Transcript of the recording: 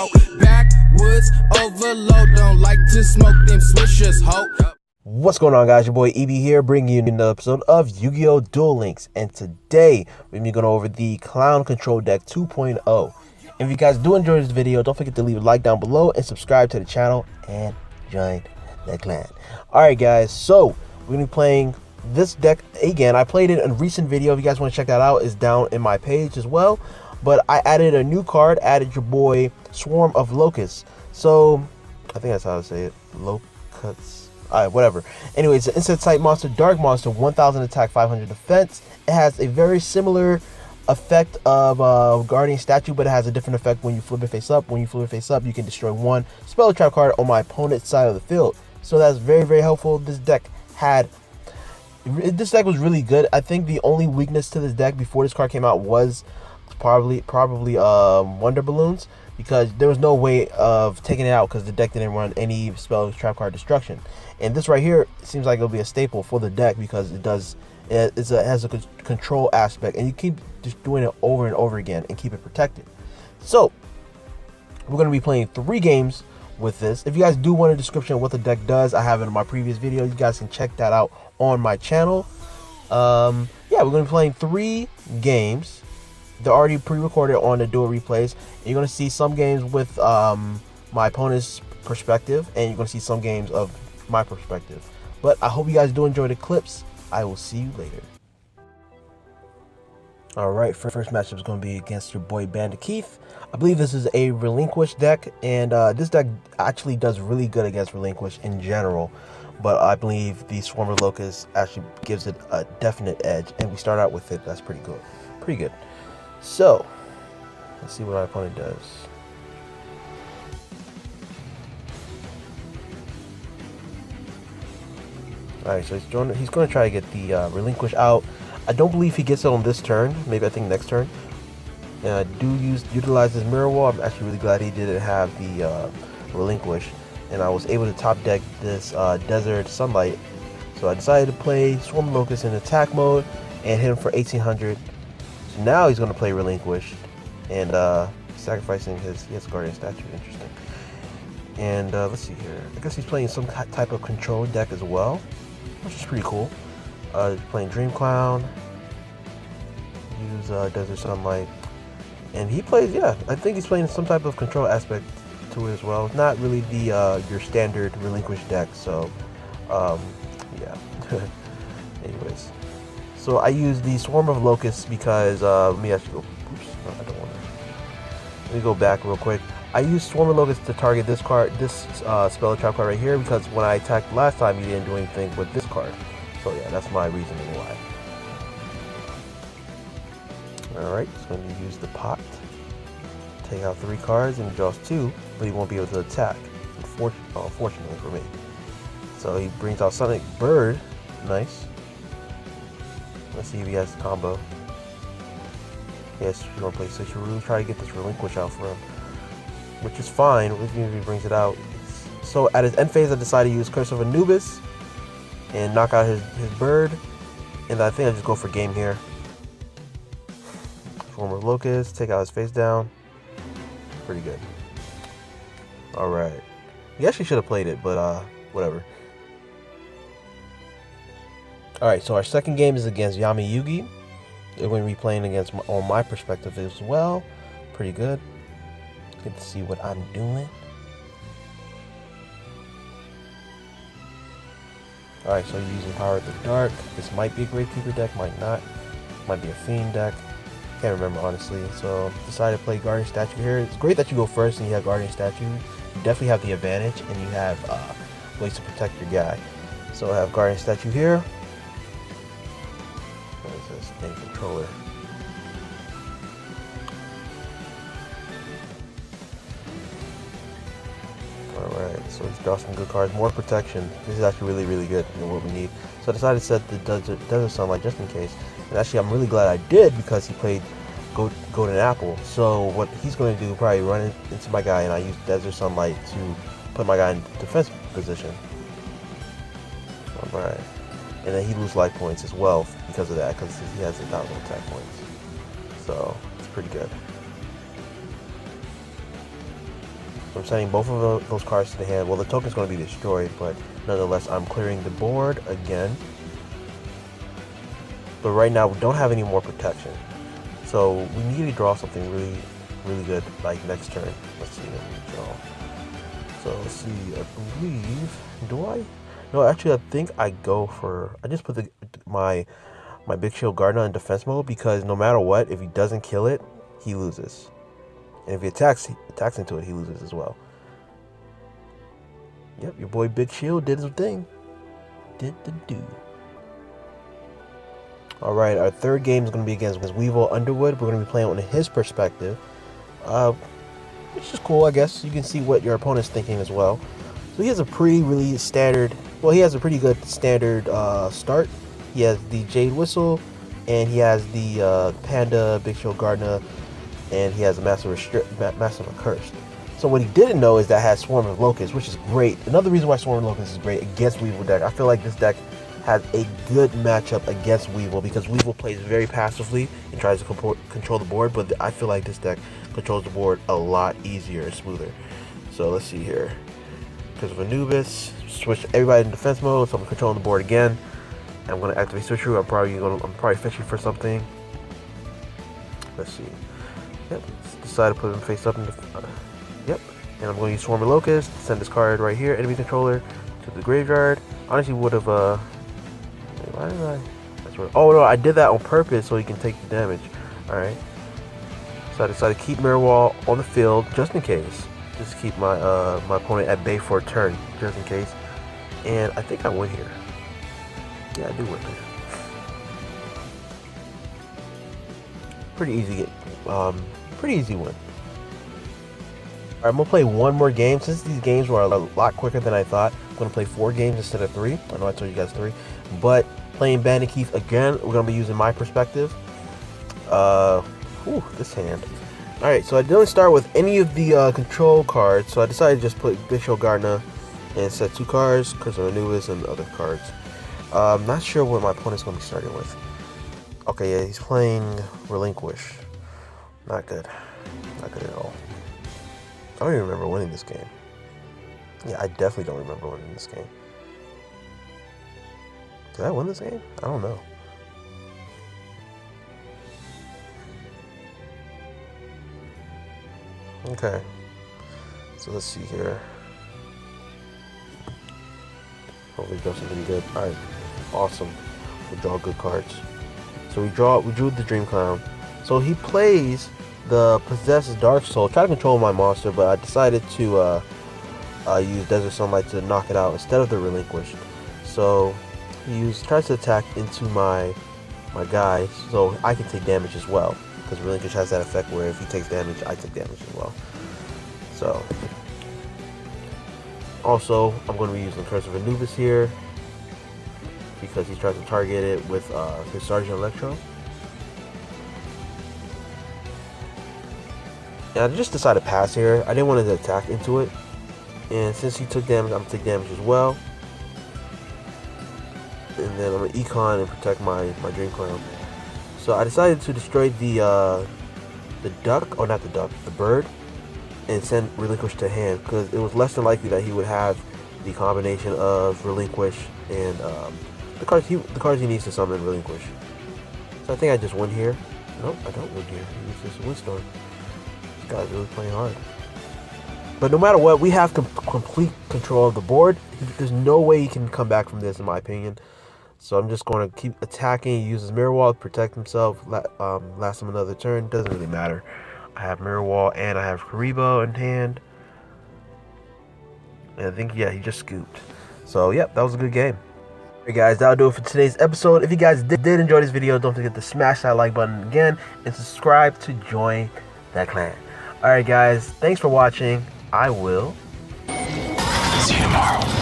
ho. Backwoods overload, don't like to smoke them swishers, ho. What's going on, guys? Your boy EB here, bringing you another episode of Yu-Gi-Oh! Duel Links. And today, we're going to be going over the Clown Control Deck 2.0. And if you guys do enjoy this video, don't forget to leave a like down below and subscribe to the channel and join the clan. Alright guys, so we're going to be playing this deck again. I played it in a recent video. If you guys want to check that out, it's down in my page as well. But I added a new card, added your boy Swarm of Locusts. So, I think that's how to say it. Locusts. Alright, whatever. Anyway, it's an insect type monster, dark monster, 1000 attack, 500 defense. It has a very similar effect of Guardian Statue, but it has a different effect when you flip it face up. When you flip it face up, you can destroy one spell trap card on my opponent's side of the field. So that's very, very helpful. This deck was really good. I think the only weakness to this deck before this card came out was probably Wonder Balloons, because there was no way of taking it out because the deck didn't run any spell trap card destruction. And this right here seems like it'll be a staple for the deck because it has a control aspect, and you keep just doing it over and over again and keep it protected. So we're going to be playing 3 games with this. If you guys do want a description of what the deck does, I have it in my previous video. You guys can check that out on my channel. Yeah, we're going to be playing 3 games. They're already pre-recorded on the dual replays. You're going to see some games with my opponent's perspective, and you're going to see some games of my perspective. But I hope you guys do enjoy the clips. I will see you later. Alright, first matchup is going to be against your boy Bandit Keith. I believe this is a Relinquish deck, and this deck actually does really good against Relinquish in general. But I believe the Swarm of Locusts actually gives it a definite edge, and we start out with it. That's pretty good. Pretty good. So, let's see what our opponent does. Alright, so he's going to try to get the Relinquish out. I don't believe he gets it on this turn. Maybe I think next turn. And I do utilize this Mirror Wall. I'm actually really glad he didn't have the Relinquish. And I was able to top deck this Desert Sunlight. So I decided to play Swarm Locust in attack mode and hit him for 1800. So now he's going to play Relinquish and sacrificing he has a Guardian Statue. Interesting. And let's see here. I guess he's playing some type of control deck as well, which is pretty cool. Playing Dream Clown, use Desert Sunlight, and he plays, yeah, I think he's playing some type of control aspect to it as well. It's not really the your standard Relinquish deck, so yeah. Anyways, so I use the Swarm of Locusts because let me actually go. Oops, no, I don't want to. Let me go back real quick. I used Swarm of Locusts to target this card, this spell trap card right here, because when I attacked last time, he didn't do anything with this card. So yeah, that's my reasoning why. Alright, so I'm going to use the pot. Take out 3 cards and he draws 2, but he won't be able to attack, unfortunately for me. So he brings out Sonic Bird. Nice. Let's see if he has a combo. Yes, he's going to play Sisharu, try to get this Relinquish out for him, which is fine if he brings it out. So at his end phase, I decided to use Curse of Anubis and knock out his bird, and I think I just go for game here. Swarm of Locust, take out his face down. Pretty good. Alright. He actually should have played it, but whatever. Alright, so our second game is against Yami Yugi. They're going to be playing against on my perspective as well. Pretty good. Good to see what I'm doing. Alright, so you're using Power of the Dark. This might be a Gravekeeper deck, might not. Might be a Fiend deck. Can't remember, honestly. So, decided to play Guardian Statue here. It's great that you go first and you have Guardian Statue. You definitely have the advantage, and you have ways to protect your guy. So, I have Guardian Statue here. What is this? Game Controller. Alright, so he's draw some good cards. More protection. This is actually really, really good than what we need. So I decided to set the Desert Sunlight just in case. And actually, I'm really glad I did because he played Golden Apple. So what he's going to do, probably run into my guy, and I use Desert Sunlight to put my guy in defense position. Alright. And then he loses life points as well because of that, because he has 1,000 attack points. So it's pretty good. I'm sending both of those cards to the hand. Well, the token's going to be destroyed, but nonetheless, I'm clearing the board again. But right now, we don't have any more protection. So we need to draw something really, really good, like next turn. Let's see, let me draw. So let's see, I believe, do I? No, actually, I think I go for, I just put my Big Shield Gardener in defense mode, because no matter what, if he doesn't kill it, he loses. And if he attacks into it, he loses as well. Yep, your boy Big Shield did his thing. Did the do. Alright, our third game is going to be against Weevil Underwood. We're going to be playing on his perspective. Which is cool, I guess. You can see what your opponent's thinking as well. So he has a pretty standard, well, he has a pretty good standard start. He has the Jade Whistle, and he has the Panda, Big Shield Gardener, and he has a Massive Accursed. So what he didn't know is that it has Swarm of Locusts, which is great. Another reason why Swarm of Locusts is great against Weevil deck. I feel like this deck has a good matchup against Weevil, because Weevil plays very passively and tries to control the board, but I feel like this deck controls the board a lot easier and smoother. So let's see here. Because of Anubis, switch everybody in defense mode, so I'm controlling the board again. I'm going to activate Switcheroo. I'm probably fishing for something. Let's see. Yep, decide to put him face up in the yep. And I'm going to use Swarm of Locust, send this card right here, enemy controller, to the graveyard. Honestly, would have why did I? That's right. Oh no, I did that on purpose so he can take the damage. Alright. So I decided to keep Mirror Wall on the field just in case. Just keep my my opponent at bay for a turn, just in case. And I think I win here. Yeah, I do win here. Pretty easy pretty easy win. Alright, I'm gonna play one more game. Since these games were a lot quicker than I thought, I'm gonna play 4 games instead of 3. I know I told you guys 3, but playing Bandit Keith again, we're gonna be using my perspective. This hand. Alright, so I didn't start with any of the control cards, so I decided to just put Big Shield Gardener and set 2 cards, because of Anubis and other cards. I'm not sure what my opponent's gonna be starting with. Okay, yeah, he's playing Relinquish. Not good. Not good at all. I don't even remember winning this game. Yeah, I definitely don't remember winning this game. Did I win this game? I don't know. Okay. So let's see here. Hopefully draw something good. Alright. Awesome. We draw good cards. So we drew the Dream Clown. So he plays the Possessed Dark Soul. Try to control my monster, but I decided to use Desert Sunlight to knock it out instead of the Relinquish. So he tries to attack into my guy, so I can take damage as well. Because Relinquish has that effect where if he takes damage, I take damage as well. So also, I'm going to be using Curse of Anubis here, because he's trying to target it with his Sergeant Electro. And I just decided to pass here. I didn't want to attack into it. And since he took damage, I'm going to take damage as well. And then I'm going to Econ and protect my Dream Clown. So I decided to destroy the duck, or not the duck, the bird, and send Relinquish to hand, because it was less than likely that he would have the combination of Relinquish and the cards he needs to summon Relinquish. So I think I just win here. Nope, I don't win here. He uses Windstorm. This guy's really playing hard. But no matter what, we have complete control of the board. There's no way he can come back from this, in my opinion. So I'm just going to keep attacking. He uses Mirror Wall to protect himself. Last him another turn. Doesn't really matter. I have Mirror Wall and I have Karibo in hand. And I think, yeah, he just scooped. So, yep, that was a good game. Alright guys, that'll do it for today's episode. If you guys did enjoy this video, don't forget to smash that like button again and subscribe to join that clan. Alright guys, thanks for watching. I will see you tomorrow.